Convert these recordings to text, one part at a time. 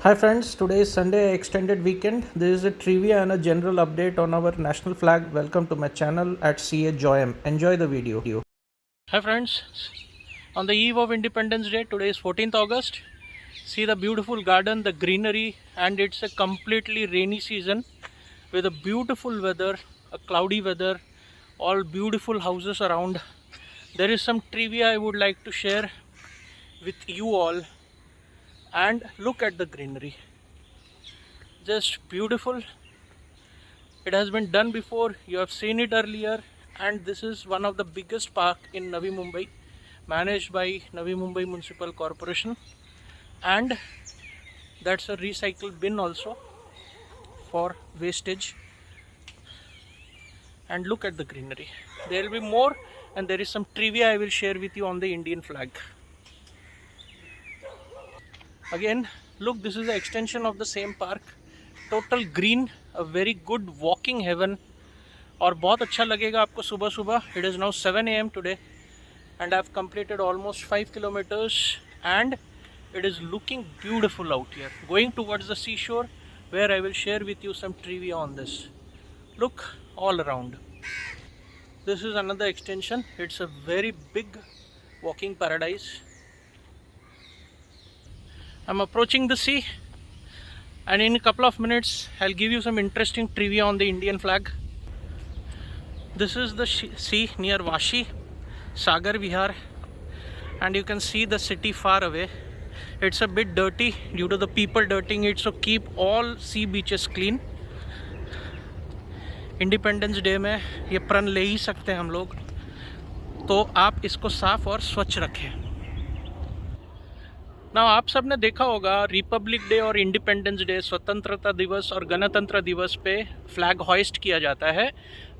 Hi friends, today is Sunday extended weekend. This is a trivia and a general update on our national flag. Welcome to my channel at CA Joyam. Enjoy the video. Hi friends, on the eve of Independence Day, today is 14th August. See the beautiful garden, the greenery, and it's a completely rainy season with a beautiful weather, a cloudy weather, all beautiful houses around. There is some trivia I would like to share with you all, and look at the greenery. Just beautiful. It has been done before, you have seen it earlier, and this is one of the biggest park in Navi Mumbai, managed by Navi Mumbai Municipal Corporation, and that's a recycle bin also for wastage. And look at the greenery. There will be more, and there is some trivia I will share with you on the Indian flag. Again, look, this is the extension of the same park, total green, a very good walking heaven. और बहुत अच्छा लगेगा आपको सुबह सुबह. It is now 7 AM today and I have completed almost 5 kilometers and it is looking beautiful out here. Going towards the seashore where I will share with you some trivia on this. Look all around. This is another extension. It's a very big walking paradise. I'm approaching the sea and in a couple of minutes I'll give you some interesting trivia on the Indian flag. This is the sea near Vashi, Sagar Vihar, and you can see the city far away. It's a bit dirty due to the people dirtying it, so keep all sea beaches clean. Independence day में ये प्रण ले ही सकते हैं हम लोग, तो आप इसको साफ और स्वच्छ रखें. ना आप सब ने देखा होगा रिपब्लिक डे और इंडिपेंडेंस डे, स्वतंत्रता दिवस और गणतंत्र दिवस पे फ्लैग हॉइस्ट किया जाता है,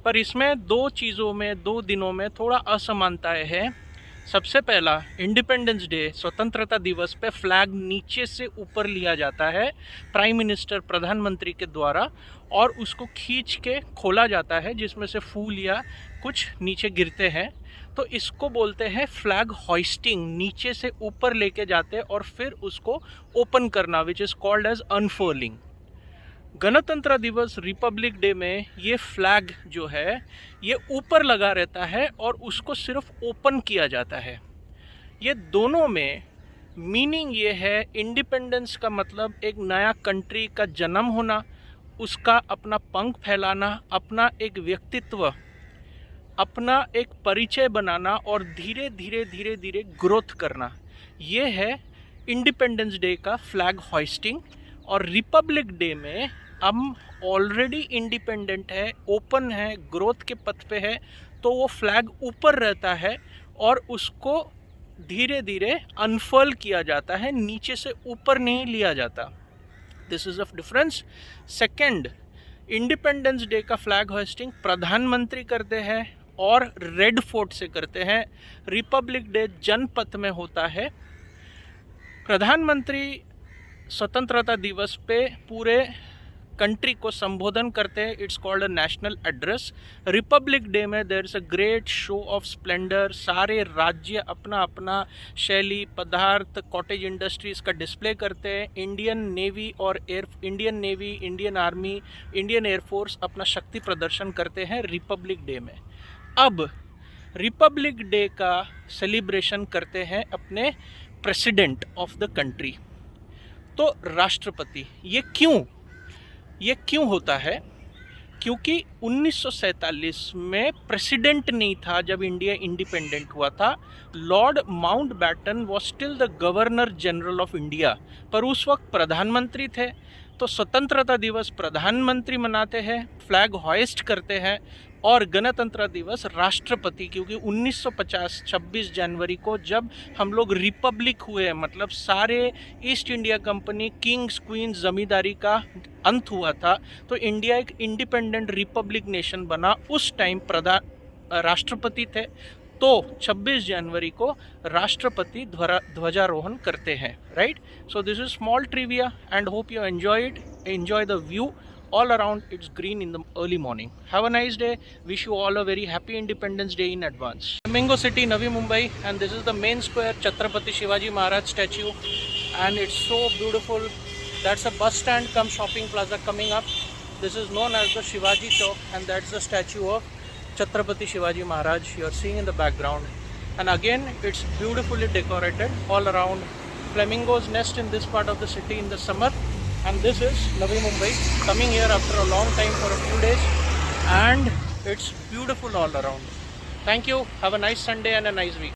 पर इसमें दो चीज़ों में, दो दिनों में थोड़ा असमानताएं हैं. सबसे पहला, इंडिपेंडेंस डे स्वतंत्रता दिवस पे फ्लैग नीचे से ऊपर लिया जाता है प्राइम मिनिस्टर, प्रधानमंत्री के द्वारा, और उसको खींच के खोला जाता है जिसमें से फूल या कुछ नीचे गिरते हैं, तो इसको बोलते हैं फ्लैग हॉइस्टिंग. नीचे से ऊपर लेके जाते और फिर उसको ओपन करना, विच इज़ कॉल्ड एज अनफर्लिंग. गणतंत्र दिवस, रिपब्लिक डे में ये फ्लैग जो है ये ऊपर लगा रहता है और उसको सिर्फ ओपन किया जाता है. ये दोनों में मीनिंग ये है, इंडिपेंडेंस का मतलब एक नया कंट्री का जन्म होना, उसका अपना पंख फैलाना, अपना एक व्यक्तित्व, अपना एक परिचय बनाना और धीरे धीरे धीरे धीरे ग्रोथ करना. ये है इंडिपेंडेंस डे का फ्लैग हॉइस्टिंग. और रिपब्लिक डे में हम ऑलरेडी इंडिपेंडेंट है, ओपन है, ग्रोथ के पथ पे है, तो वो फ्लैग ऊपर रहता है और उसको धीरे धीरे अनफर्ल किया जाता है, नीचे से ऊपर नहीं लिया जाता. This is a difference. Second, independence day का फ्लैग होस्टिंग प्रधानमंत्री करते हैं और रेड फोर्ट से करते हैं. रिपब्लिक डे जनपथ में होता है. प्रधानमंत्री स्वतंत्रता दिवस पे पूरे कंट्री को संबोधन करते हैं. It's called a national address. Republic day में there is a great show of splendour. सारे राज्य अपना अपना शैली, पदार्थ, कॉटेज इंडस्ट्रीज़ का डिस्प्ले करते हैं. इंडियन नेवी और इंडियन आर्मी, इंडियन एयरफोर्स अपना शक्ति प्रदर्शन करते हैं रिपब्लिक डे में. अब रिपब्लिक डे का सेलिब्रेशन करते हैं अपने प्रेसिडेंट ऑफ द कंट्री, तो राष्ट्रपति. ये क्यों होता है? क्योंकि 1947 में प्रेसिडेंट नहीं था जब इंडिया इंडिपेंडेंट हुआ था. Lord Mountbatten was still the governor general of India, पर उस वक्त प्रधानमंत्री थे. तो स्वतंत्रता दिवस प्रधानमंत्री मनाते हैं, फ्लैग हॉइस्ट करते हैं, और गणतंत्र दिवस राष्ट्रपति, क्योंकि 1950 26 जनवरी को जब हम लोग रिपब्लिक हुए, मतलब सारे East India Company, kings, queens, जमींदारी का अंत हुआ था, तो इंडिया एक इंडिपेंडेंट रिपब्लिक नेशन बना. उस टाइम राष्ट्रपति थे, तो 26 जनवरी को राष्ट्रपति ध्वजारोहण करते हैं. Right. So this is small trivia and hope you enjoy the view. All around it's green in the early morning. Have a nice day. Wish you all a very happy Independence Day in advance. Flamingo City, Navi Mumbai, and this is the main square, Chhatrapati Shivaji Maharaj statue, and it's so beautiful. That's a bus stand cum shopping plaza coming up. This is known as the Shivaji Chowk, and that's the statue of Chhatrapati Shivaji Maharaj you are seeing in the background. And again, it's beautifully decorated all around. Flamingos nest in this part of the city in the summer. And this is Navi Mumbai, coming here after a long time for a few days, and it's beautiful all around. Thank you. Have a nice Sunday and a nice week.